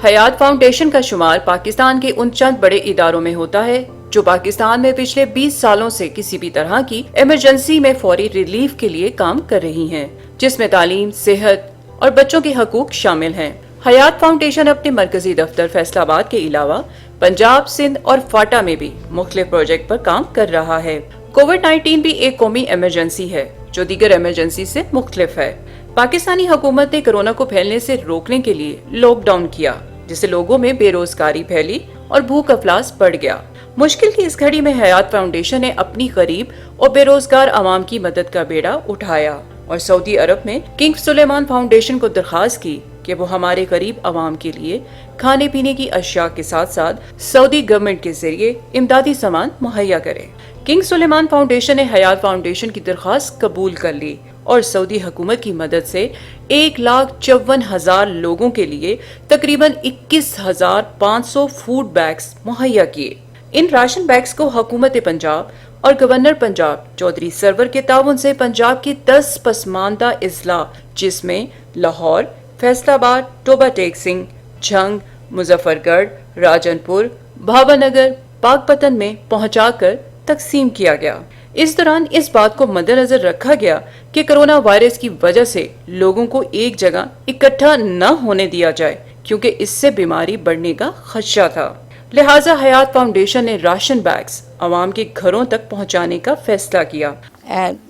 حیات فاؤنڈیشن کا شمار پاکستان کے ان چند بڑے اداروں میں ہوتا ہے جو پاکستان میں پچھلے 20 سالوں سے کسی بھی طرح کی ایمرجنسی میں فوری ریلیف کے لیے کام کر رہی ہیں، جس میں تعلیم، صحت اور بچوں کے حقوق شامل ہیں۔ حیات فاؤنڈیشن اپنے مرکزی دفتر فیصل آباد کے علاوہ پنجاب، سندھ اور فاٹا میں بھی مختلف پروجیکٹ پر کام کر رہا ہے۔ کووڈ-19 بھی ایک قومی ایمرجنسی ہے جو دیگر ایمرجنسی سے مختلف ہے۔ پاکستانی حکومت نے کورونا کو پھیلنے سے روکنے کے لیے لاک ڈاؤن کیا، جس سے لوگوں میں بے روزگاری پھیلی اور بھوک افلاس بڑھ گیا۔ مشکل کی اس گھڑی میں حیات فاؤنڈیشن نے اپنی غریب اور بے روزگار عوام کی مدد کا بیڑا اٹھایا اور سعودی عرب میں کنگ سلیمان فاؤنڈیشن کو درخواست کی کہ وہ ہمارے غریب عوام کے لیے کھانے پینے کی اشیاء کے ساتھ ساتھ سعودی گورنمنٹ کے ذریعے امدادی سامان مہیا کرے۔ کنگ سلیمان فاؤنڈیشن نے حیات فاؤنڈیشن کی درخواست قبول کر لی اور سعودی حکومت کی مدد سے 1,54,000 لوگوں کے لیے تقریباً 21,500 فوڈ بیگز مہیا کیے۔ ان راشن بیگز کو حکومت پنجاب اور گورنر پنجاب چودھری سرور کے تعاون سے پنجاب کی 10 پسماندہ اضلاع جس میں لاہور، فیصل آباد، ٹوبہ ٹیک سنگھ، جھنگ، مظفر گڑھ، راجن پور، بھاوا نگر، پاک پتن میں پہنچا کر تقسیم کیا گیا۔ اس دوران اس بات کو مد نظر رکھا گیا کہ کرونا وائرس کی وجہ سے لوگوں کو ایک جگہ اکٹھا نہ ہونے دیا جائے کیونکہ اس سے بیماری بڑھنے کا خدشہ تھا، لہٰذا حیات فاؤنڈیشن نے راشن بیگز عوام کے گھروں تک پہنچانے کا فیصلہ کیا۔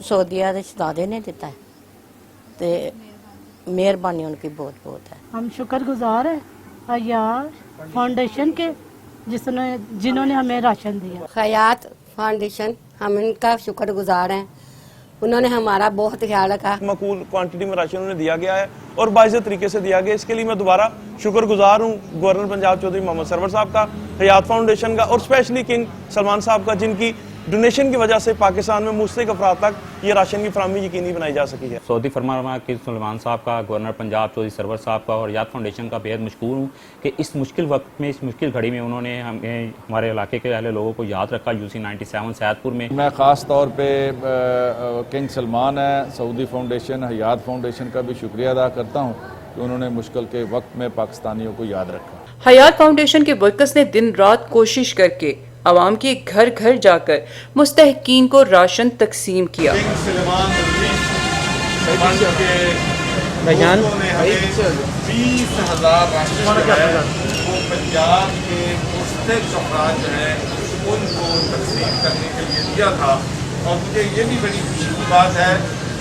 سعودیہ کے شہزادے نے دیتا ہے تے مہربانی ان کی بہت بہت ہے۔ ہم شکر گزار ہیں حیات فاؤنڈیشن کے جنہوں نے ہمیں راشن دیا۔ حیات فاؤنڈیشن ہم ان کا شکر گزار ہیں، انہوں نے ہمارا بہت خیال رکھا۔ معقول کوانٹٹی میں راشن انہیں دیا گیا ہے اور باعزت طریقے سے دیا گیا، اس کے لیے میں دوبارہ شکر گزار ہوں گورنر پنجاب چودھری محمد سرور صاحب کا، حیات فاؤنڈیشن کا اور اسپیشلی کنگ سلمان صاحب کا، جن کی ڈونیشن کی وجہ سے پاکستان میں مستحق افراد تک یہ راشن کی فراہمی یقینی بنائی جا سکی ہے۔ سعودی فرمان کنگ سلمان صاحب کا، گورنر پنجاب چودھری سرور صاحب کا اور حیات فاؤنڈیشن کا بے حد مشکور ہوں کہ اس مشکل وقت میں، اس مشکل گھڑی میں انہوں نے ہمارے علاقے کے اہل لوگوں کو یاد رکھا۔ UC 97 سیاد پور میں میں خاص طور پہ کنگ سلمان ہے، سعودی فاؤنڈیشن، حیات فاؤنڈیشن کا بھی شکریہ ادا کرتا ہوں کہ انہوں نے مشکل کے وقت میں پاکستانیوں کو یاد رکھا۔ حیات فاؤنڈیشن کے ورکرز نے دن رات کوشش کر کے عوام کے گھر گھر جا کر مستحقین کو راشن تقسیم کیا۔ کنگ سلیمان فنڈ کے دوستوں نے ہمیں 20,000 راشن جو ہے وہ پنجاب کے مستحق افراد جو ہیں ان کو تقسیم کرنے کے لیے دیا تھا، اور مجھے یہ بھی بڑی خوشی کی بات ہے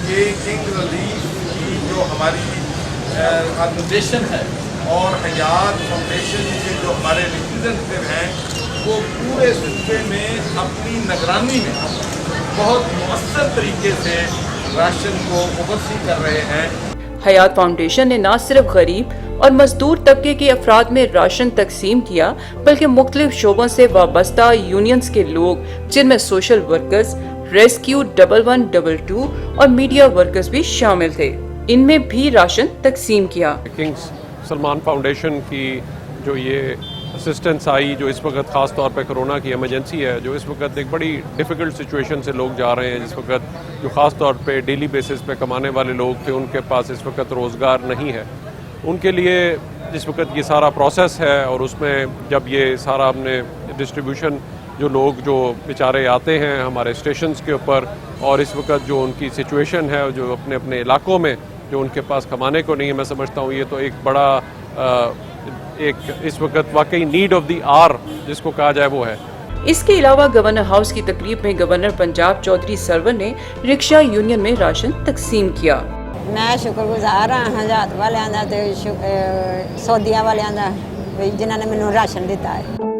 کہ کنگ ریلیف کی جو ہماری آرگنائزیشن ہے اور حیات فاؤنڈیشن کے جو ہمارے ریپرزینٹیو ہیں وہ پورے صوبے میں اپنی نگرانی میں بہت مؤثر طریقے سے راشن کو اوورسی کر رہے ہیں۔ حیات فاؤنڈیشن نے نہ صرف غریب اور مزدور طبقے کے افراد میں راشن تقسیم کیا بلکہ مختلف شعبوں سے وابستہ یونینز کے لوگ جن میں سوشل ورکرز، ریسکیو 1122 اور میڈیا ورکرز بھی شامل تھے، ان میں بھی راشن تقسیم کیا۔ کنگ سلمان فاؤنڈیشن کی جو یہ اسسٹنس آئی، جو اس وقت خاص طور پہ کرونا کی ایمرجنسی ہے، جو اس وقت ایک بڑی ڈیفیکلٹ سچویشن سے لوگ جا رہے ہیں، جس وقت جو خاص طور پہ ڈیلی بیسس پہ کمانے والے لوگ تھے ان کے پاس اس وقت روزگار نہیں ہے، ان کے لیے جس وقت یہ سارا پروسیس ہے اور اس میں جب یہ سارا ہم نے ڈسٹریبیوشن جو لوگ جو بیچارے آتے ہیں ہمارے اسٹیشنز کے اوپر اور اس وقت جو ان کی سچویشن ہے جو اپنے اپنے علاقوں میں جو ان کے پاس کمانے کو نہیں ہے، میں سمجھتا ہوں یہ تو ایک بڑا ایک اس وقت واقعی نیڈ آف دی آر جس کو کہا جائے وہ ہے۔ اس کے علاوہ گورنر ہاؤس کی تقریب میں گورنر پنجاب چودھری سرور نے رکشا یونین میں راشن تقسیم کیا۔ میں شکر گزار ہاں حیات والیاں دا تے سعودیہ والیاں دا جنہاں نے مینوں راشن دیتا ہے۔